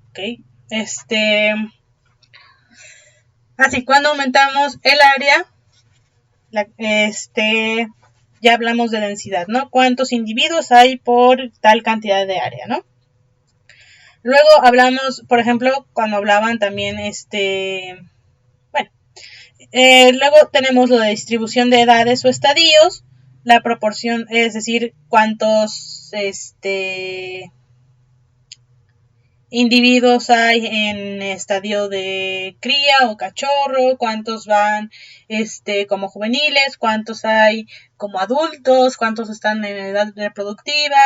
¿ok? Así, cuando aumentamos el área, ya hablamos de densidad, ¿no? ¿Cuántos individuos hay por tal cantidad de área, ¿no? Luego hablamos, por ejemplo, cuando hablaban también, bueno, luego tenemos lo de distribución de edades o estadios, la proporción, es decir, cuántos, individuos hay en estadio de cría o cachorro, cuántos van como juveniles, cuántos hay como adultos, cuántos están en edad reproductiva,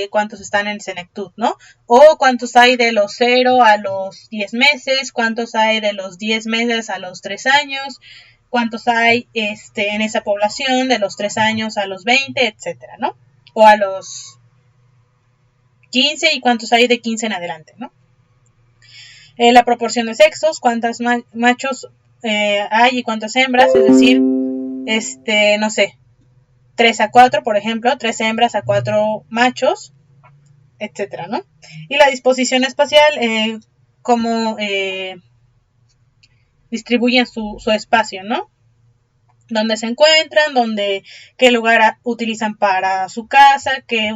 cuántos están en senectud, ¿no? O cuántos hay de los 0 a los 10 meses, cuántos hay de los 10 meses a los 3 años, cuántos hay en esa población de los 3 años a los 20, etcétera, ¿no? O a los 15 y cuántos hay de 15 en adelante, ¿no? La proporción de sexos, cuántos machos hay y cuántas hembras, es decir, no sé, 3 a 4, por ejemplo, 3 hembras a 4 machos, etcétera, ¿no? Y la disposición espacial, cómo distribuyen su espacio, ¿no? Dónde se encuentran, qué lugar utilizan para su casa, qué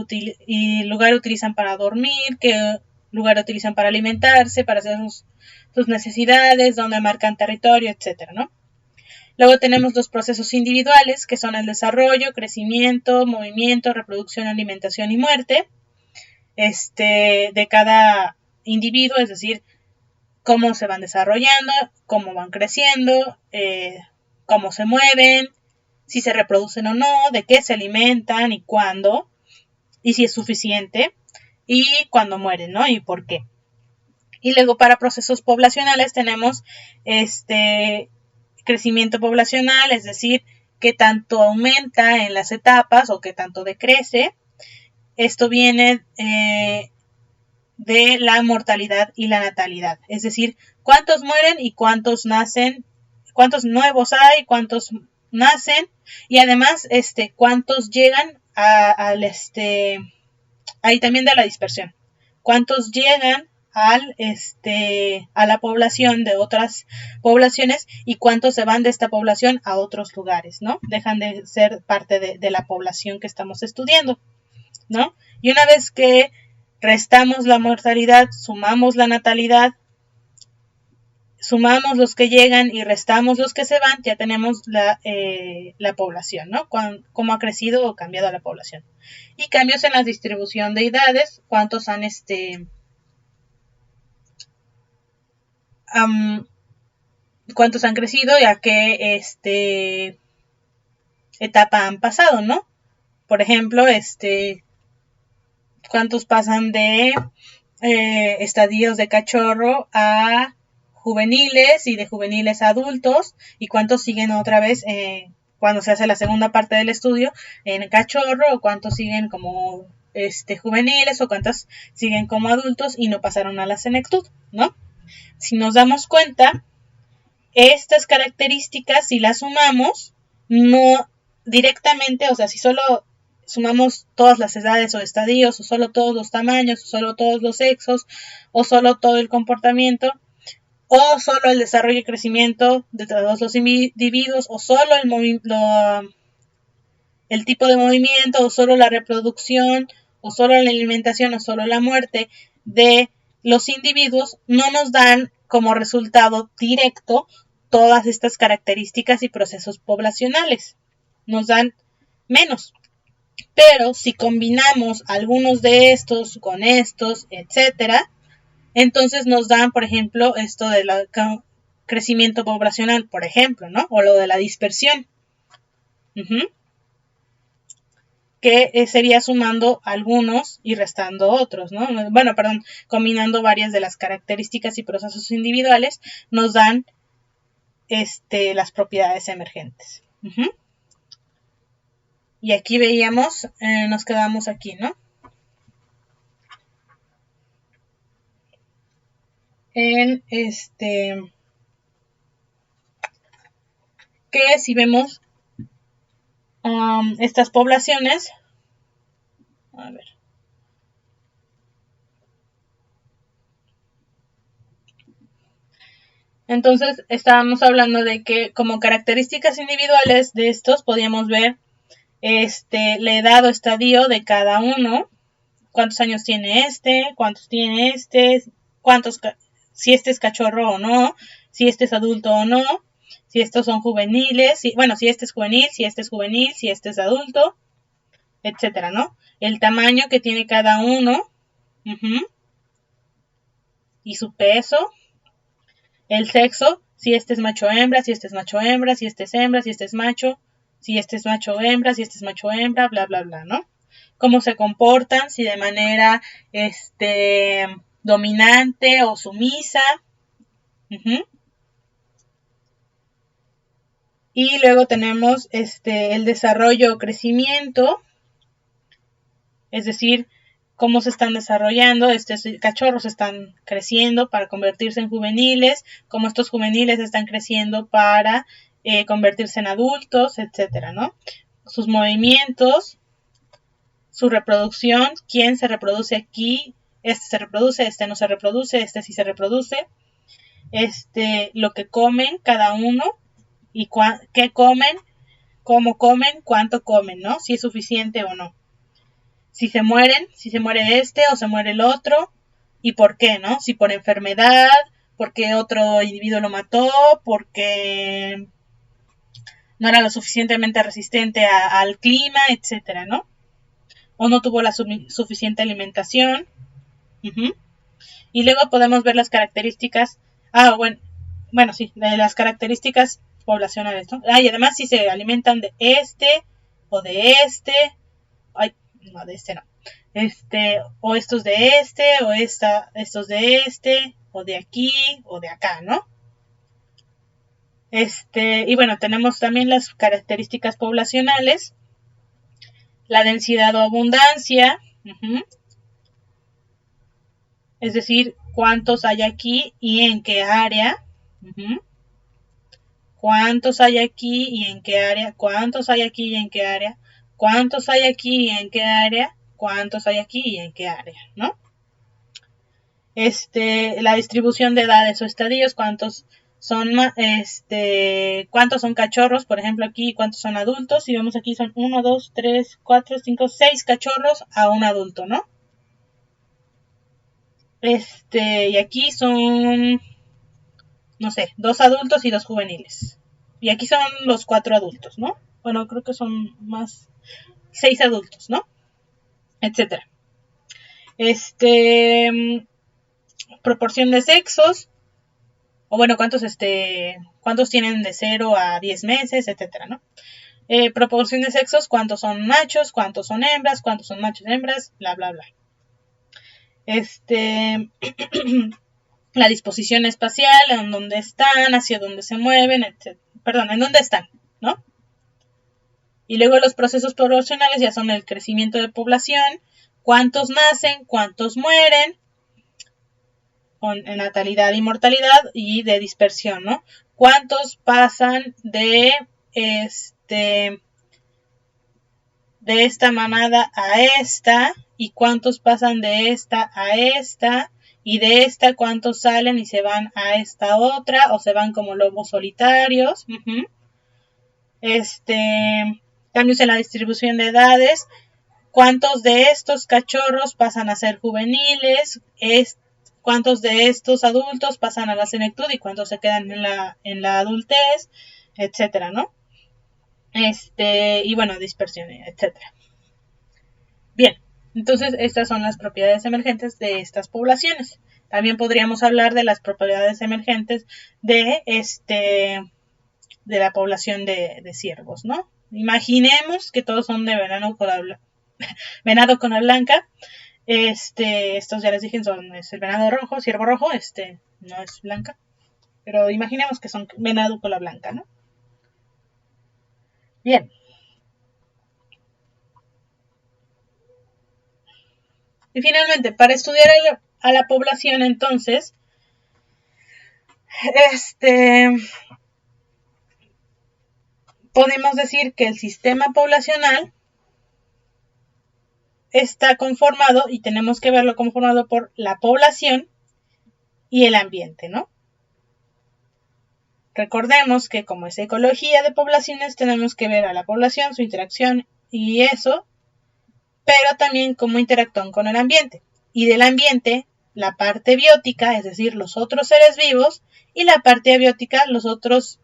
lugar utilizan para dormir, qué lugar utilizan para alimentarse, para hacer sus necesidades, dónde marcan territorio, etcétera, ¿no? Luego tenemos los procesos individuales, que son el desarrollo, crecimiento, movimiento, reproducción, alimentación y muerte de cada individuo, es decir, cómo se van desarrollando, cómo van creciendo, cómo se mueven, si se reproducen o no, de qué se alimentan y cuándo, y si es suficiente, y cuándo mueren, ¿no? Y por qué. Y luego para procesos poblacionales tenemos crecimiento poblacional, es decir, qué tanto aumenta en las etapas o qué tanto decrece. Esto viene de la mortalidad y la natalidad, es decir, cuántos mueren y cuántos nacen, cuántos nuevos hay, cuántos nacen y además cuántos llegan al ahí también de la dispersión, cuántos llegan a la población de otras poblaciones y cuántos se van de esta población a otros lugares, ¿no? Dejan de ser parte de la población que estamos estudiando, ¿no? Y una vez que restamos la mortalidad, sumamos la natalidad, sumamos los que llegan y restamos los que se van, ya tenemos la población, ¿no? Cómo ha crecido o cambiado la población. Y cambios en la distribución de edades, cuántos han cuántos han crecido y a qué etapa han pasado, ¿no? Por ejemplo, cuántos pasan de estadios de cachorro a juveniles y de juveniles a adultos y cuántos siguen otra vez cuando se hace la segunda parte del estudio en cachorro o cuántos siguen como juveniles o cuántos siguen como adultos y no pasaron a la senectud, ¿no? Si nos damos cuenta, estas características, si las sumamos, no directamente, o sea, si solo sumamos todas las edades o estadios, o solo todos los tamaños, o solo todos los sexos, o solo todo el comportamiento, o solo el desarrollo y crecimiento de todos los individuos, o solo el tipo de movimiento, o solo la reproducción, o solo la alimentación, o solo la muerte de los individuos, no nos dan como resultado directo todas estas características y procesos poblacionales. Nos dan menos. Pero si combinamos algunos de estos con estos, etcétera, entonces nos dan, por ejemplo, esto del crecimiento poblacional, por ejemplo, ¿no? O lo de la dispersión. Que sería sumando algunos y restando otros, ¿no? Bueno, perdón, combinando varias de las características y procesos individuales, nos dan las propiedades emergentes. Y aquí veíamos, nos quedamos aquí, ¿no? En que si vemos estas poblaciones, a ver, Entonces estábamos hablando de que como características individuales de estos podíamos ver la edad o estadio de cada uno, cuántos años tiene cuántos tiene cuántos, si este es cachorro o no, si este es adulto o no, si estos son juveniles, si este es juvenil, si este es juvenil, si este es adulto, etcétera, ¿no? El tamaño que tiene cada uno, y su peso, el sexo, si este es macho hembra, si este es macho hembra, si este es hembra, si este es macho, si este es macho hembra, si este es macho hembra, bla bla bla, ¿no? Cómo se comportan, si de manera dominante o sumisa. Y luego tenemos el desarrollo o crecimiento, es decir, cómo se están desarrollando, estos cachorros están creciendo para convertirse en juveniles, cómo estos juveniles están creciendo para convertirse en adultos, etcétera, ¿no? Sus movimientos, su reproducción, quién se reproduce aquí, este se reproduce, este no se reproduce, este sí se reproduce, lo que comen cada uno y qué comen, cómo comen, cuánto comen, ¿no? Si es suficiente o no. Si se mueren, si se muere este o se muere el otro, y por qué, ¿no? Si por enfermedad, porque otro individuo lo mató, porque no era lo suficientemente resistente al clima, etcétera, ¿no? O no tuvo la suficiente alimentación. Y luego podemos ver las características, sí, las características poblacionales, ¿no? Y además si se alimentan de o de no, de no. O estos de o estos de o de aquí, o de acá, ¿no? Y bueno, tenemos también las características poblacionales, la densidad o abundancia, es decir, cuántos hay aquí y en qué área, cuántos hay aquí y en qué área, cuántos hay aquí y en qué área, cuántos hay aquí y en qué área, cuántos hay aquí y en qué área, ¿no? La distribución de edades o estadios, cuántos son cachorros, por ejemplo aquí, cuántos son adultos, si vemos aquí son 1, 2, 3, 4, 5, 6 cachorros a un adulto, ¿no? Y aquí son, no sé, 2 adultos y 2 juveniles. Y aquí son los 4 adultos, ¿no? Bueno, creo que son más 6 adultos, ¿no? Etcétera. Proporción de sexos, o bueno, cuántos tienen de 0 a 10 meses, etcétera, ¿no? Proporción de sexos, cuántos son machos, cuántos son hembras, cuántos son machos, hembras, bla, bla, bla. La disposición espacial, en dónde están, hacia dónde se mueven, etc. Perdón, en dónde están, ¿no? Y luego los procesos poblacionales ya son el crecimiento de población, cuántos nacen, cuántos mueren, con natalidad y mortalidad, y de dispersión, ¿no? Cuántos pasan de esta manada a esta, y cuántos pasan de esta a esta, y de esta cuántos salen y se van a esta otra, o se van como lobos solitarios. Cambios en la distribución de edades, cuántos de estos cachorros pasan a ser juveniles, cuántos de estos adultos pasan a la senectud y cuántos se quedan en la adultez, etcétera, ¿no? Y bueno, dispersión, etcétera. Bien, entonces estas son las propiedades emergentes de estas poblaciones. También podríamos hablar de las propiedades emergentes de la población de ciervos, ¿no? Imaginemos que todos son de venado cola blanca. Estos ya les dije es el venado rojo, ciervo rojo, no es blanca. Pero imaginemos que son venado cola blanca, ¿no? Bien. Y finalmente, para estudiar a la población, entonces, podemos decir que el sistema poblacional está conformado, y tenemos que verlo conformado por la población y el ambiente, ¿no? Recordemos que como es ecología de poblaciones, tenemos que ver a la población, su interacción y eso, pero también cómo interactúan con el ambiente. Y del ambiente, la parte biótica, es decir, los otros seres vivos, y la parte abiótica, los otros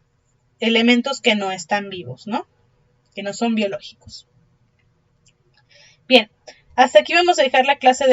elementos que no están vivos, ¿no? Que no son biológicos. Bien, hasta aquí vamos a dejar la clase de